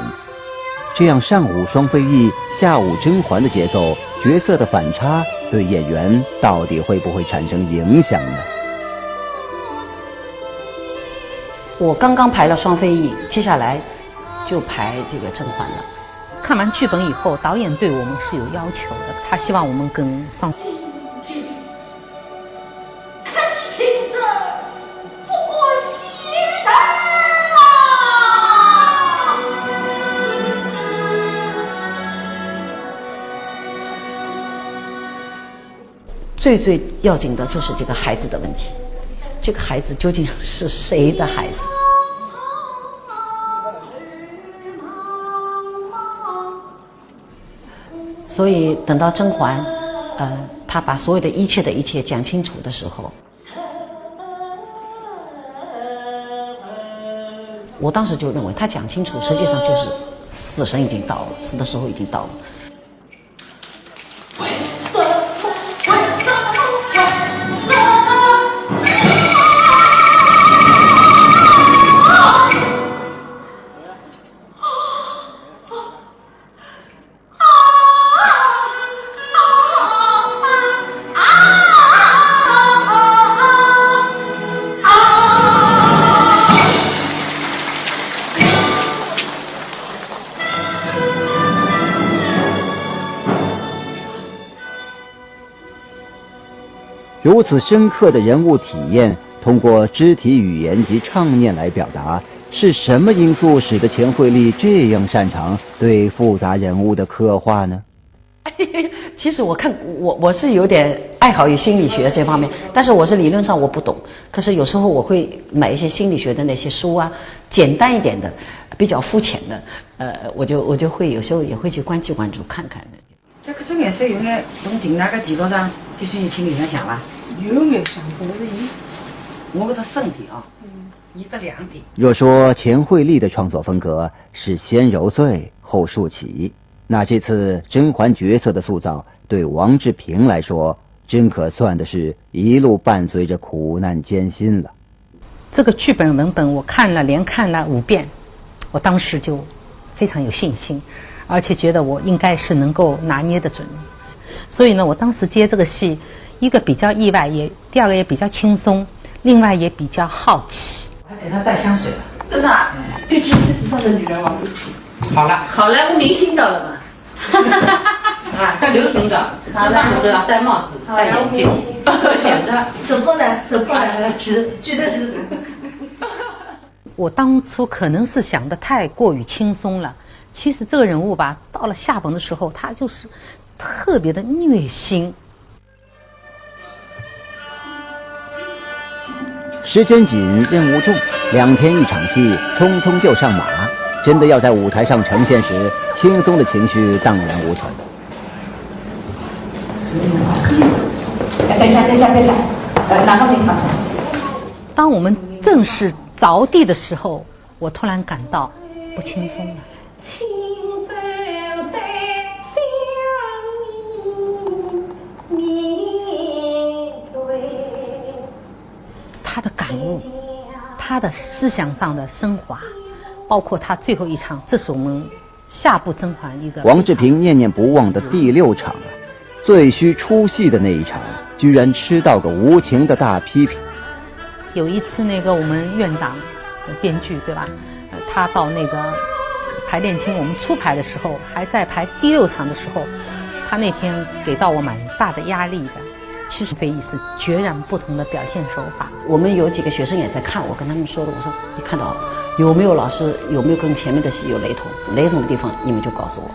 S3: 这样上午双飞翼，下午甄嬛的节奏、角色的反差，对演员到底会不会产生影响呢？
S7: 我刚刚排了双飞翼，接下来就排这个甄嬛了。
S10: 看完剧本以后，导演对我们是有要求的，他希望我们跟上。
S6: 可是亲自不过携带
S7: 最要紧的就是这个孩子的问题，这个孩子究竟是谁的孩子？所以等到甄嬛，她把所有的一切讲清楚的时候，我当时就认为她讲清楚，实际上就是死神已经到了，死的时候已经到了。
S3: 如此深刻的人物体验，通过肢体语言及唱念来表达，是什么因素使得钱惠丽这样擅长对复杂人物的刻画呢？
S7: 其实我是有点爱好于心理学这方面，但是我是理论上我不懂，可是有时候我会买一些心理学的那些书啊，简单一点的，比较肤浅的，我就会有时候也会去关注看看的。
S11: 这个颜色有眼从订那个记录上，的确请里面想吧。
S12: 有眼像，但是
S11: 我这身体啊，一直亮点。
S3: 若说钱惠丽的创作风格是先揉碎后竖起，那这次甄嬛角色的塑造对王志平来说，真可算的是一路伴随着苦难艰辛了。
S10: 这个剧本文本我连看了5遍，我当时就非常有信心，而且觉得我应该是能够拿捏得准。所以呢，我当时接这个戏，一个比较意外，第二个也比较轻松，另外也比较好奇。
S11: 我还给他带香水了，
S1: 真的啊？豫剧电视上的女人王志平。
S11: 好了，
S1: 好莱坞明星到了嘛？
S11: 啊，带流行的，吃饭的时候要戴帽子、戴眼镜，显得
S1: 手破呢，举得
S10: 我当初可能是想的太过于轻松了，其实这个人物吧，到了下本的时候，他就是特别的虐心。
S3: 时间紧，任务重，2天1场戏，匆匆就上马。真的要在舞台上呈现时，轻松的情绪荡然无存。
S9: 等一下，哪个地方？
S10: 当我们正式着地的时候，我突然感到不轻松了。
S2: 亲手在将你抿嘴。
S10: 他的感悟，他的思想上的升华，包括他最后一场，这是我们下部甄嬛一个。
S3: 王志平念念不忘的第6场啊，最需出戏的那一场，居然吃到个无情的大批评。
S10: 有一次那个我们院长的编剧对吧，他到那个排练厅，我们初排的时候还在排第6场的时候，他那天给到我蛮大的压力的。其实非遗是决然不同的表现手法。
S7: 我们有几个学生也在看，我跟他们说的，我说你看到有没有老师有没有跟前面的戏有雷同？雷同的地方你们就告诉我。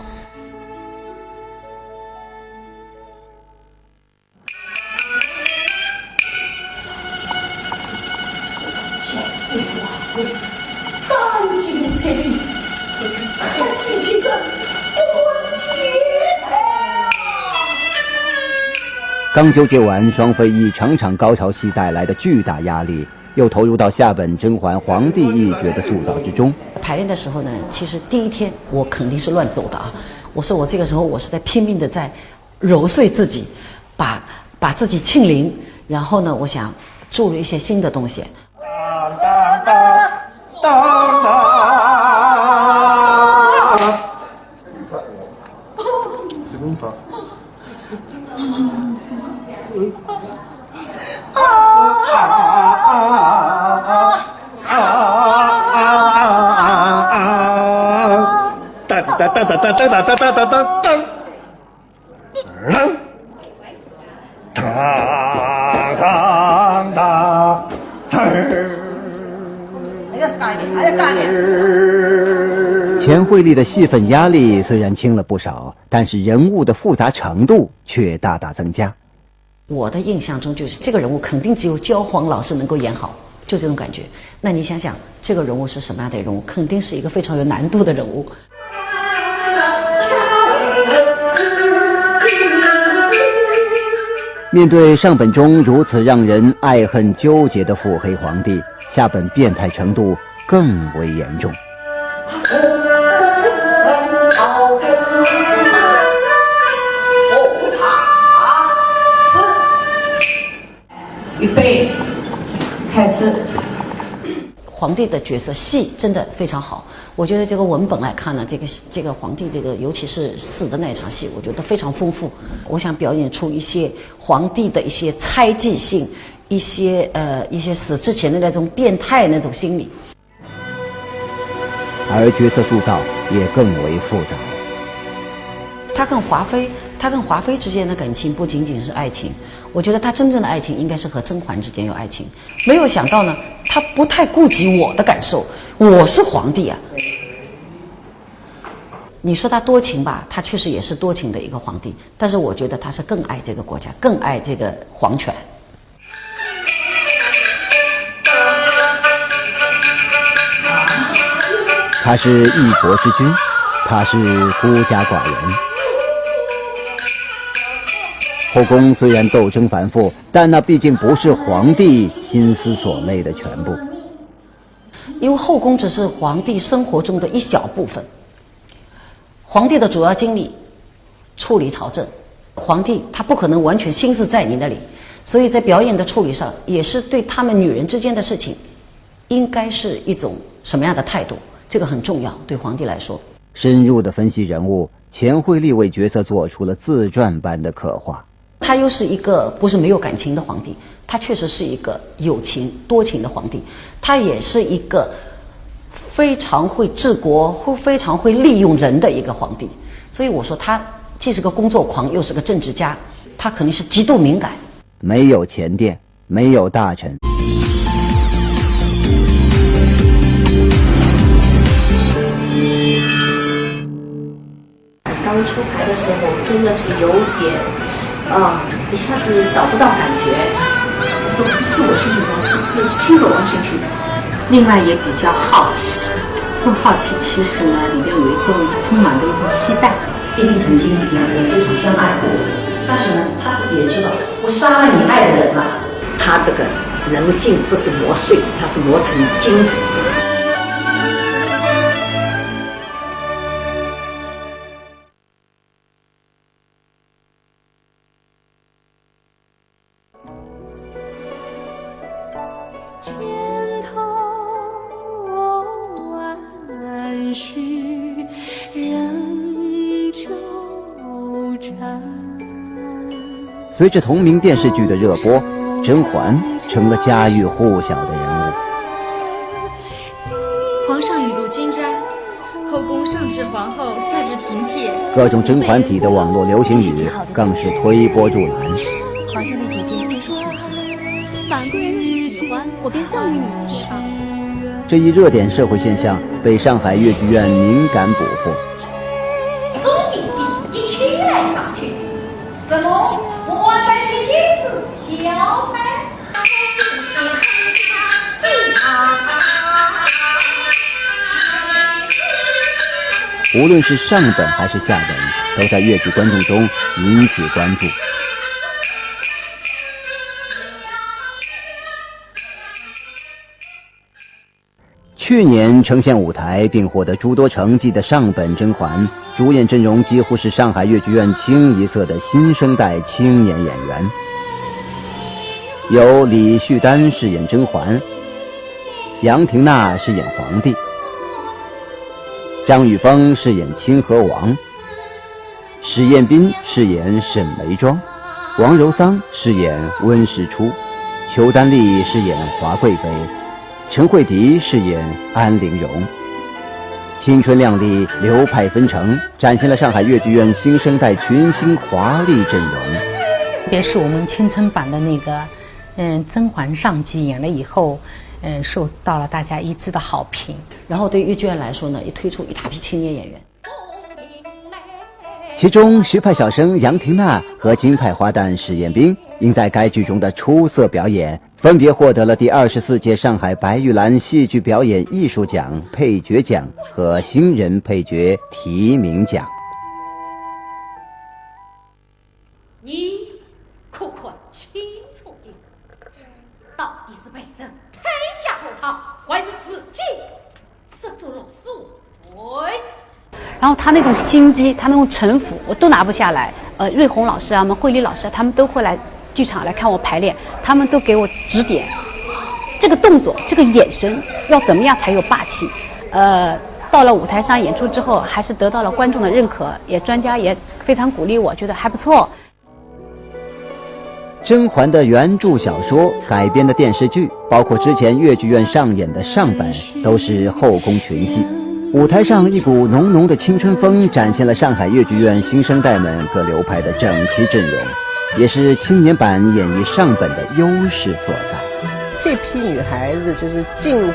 S2: 当今色里，看清清的我心。
S3: 刚纠结完双飞一场场高潮戏带来的巨大压力，又投入到下本甄嬛皇帝一角的塑造之中。
S7: 排练的时候呢，其实第1天我肯定是乱走的啊。我说我这个时候我是在拼命的在揉碎自己，把自己庆龄，然后呢，我想注入一些新的东西。
S3: 钱惠丽的戏份压力虽然轻了不少，但是人物的复杂程度却大大增加。
S7: 我的印象中就是这个人物肯定只有焦黄老师能够演好，就这种感觉。那你想想，这个人物是什么样的人物？肯定是一个非常有难度的人物。
S3: 面对上本中如此让人爱恨纠结的腹黑皇帝，下本变态程度更为严重。
S9: 预备，开始。
S7: 皇帝的角色戏真的非常好，我觉得这个文本来看呢，这个皇帝尤其是死的那一场戏，我觉得非常丰富。我想表演出一些皇帝的一些猜忌性，一些死之前的那种变态那种心理。
S3: 而角色塑造也更为复杂。
S7: 他跟华妃之间的感情不仅仅是爱情，我觉得他真正的爱情应该是和甄嬛之间有爱情。没有想到呢，他不太顾及我的感受，我是皇帝啊。你说他多情吧，他确实也是多情的一个皇帝，但是我觉得他是更爱这个国家，更爱这个皇权。
S3: 他是一国之君，他是孤家寡人。后宫虽然斗争繁复，但那毕竟不是皇帝心思所累的全部。
S7: 因为后宫只是皇帝生活中的一小部分，皇帝的主要精力处理朝政，皇帝他不可能完全心思在你那里，所以在表演的处理上，也是对他们女人之间的事情，应该是一种什么样的态度，这个很重要，对皇帝来说。
S3: 深入的分析人物，钱惠丽为角色做出了自传般的刻画。
S7: 他又是一个不是没有感情的皇帝，他确实是一个有情多情的皇帝，他也是一个非常会治国、非常会利用人的一个皇帝。所以我说他既是个工作狂，又是个政治家，他肯定是极度敏感。
S3: 没有前殿，没有大臣。
S1: 刚出牌的时候真的是有点一下子找不到感觉。我说不是我心情不好，是清河王心情不好。另外也比较好奇，这种好奇其实呢里边有一种充满着一种期待。
S7: 毕竟曾经两个人非常相爱过，但是呢他自己也知道，我杀了你爱的人了。
S9: 他这个人性不是磨碎，他是磨成金子。
S2: 千头万绪仍纠缠。
S3: 随着同名电视剧的热播，甄嬛成了家喻户晓的人物。
S4: 皇上雨露均沾，后宫上至皇后，下至嫔妾，
S3: 各种甄嬛体的网络流行语更是推波助澜。
S17: 皇上的姐姐真是挺好，婉贵人若是喜欢，我便赠予你一些吧。
S3: 这一热点社会现象被上海越剧院敏感捕获。
S6: 总经理一起来上去，怎么我在些金子挑菜？
S3: 无论是上本还是下本，都在越剧观众中引起关注。去年呈现舞台并获得诸多成绩的上本甄嬛，主演阵容几乎是上海越剧院清一色的新生代青年演员，由李旭丹饰演甄嬛，杨廷娜饰演皇帝，张雨峰饰演清河王，史彦斌饰演沈眉庄，王柔桑饰演温实初，裘丹丽饰演华贵妃，陈慧迪饰演安陵容。青春靓丽，流派纷呈，展现了上海越剧院新生代群星华丽阵容。
S10: 特别是我们青春版的那个甄嬛上集演了以后，受到了大家一致的好评。
S7: 然后对越剧院来说呢，也推出一大批青年演员。
S3: 其中徐派小生杨廷娜和京派花旦史彦斌因在该剧中的出色表演，分别获得了第24届上海白玉兰戏剧表演艺术奖配角奖和新人配角提名奖。
S6: 你可看清楚点，到底是被人推下后堂，还是自己失足了所为？
S5: 然后他那种心机，他那种城府，我都拿不下来。瑞红老师啊，慧丽老师，他们都会来剧场来看我排练，他们都给我指点，这个动作，这个眼神要怎么样才有霸气。到了舞台上演出之后，还是得到了观众的认可，也专家也非常鼓励我，觉得还不错。
S3: 甄嬛的原著小说改编的电视剧，包括之前越剧院上演的上本，都是后宫群戏。舞台上一股浓浓的青春风，展现了上海越剧院新生代们各流派的整齐阵容，也是青年版演绎上本的优势所在。
S8: 这批女孩子就是进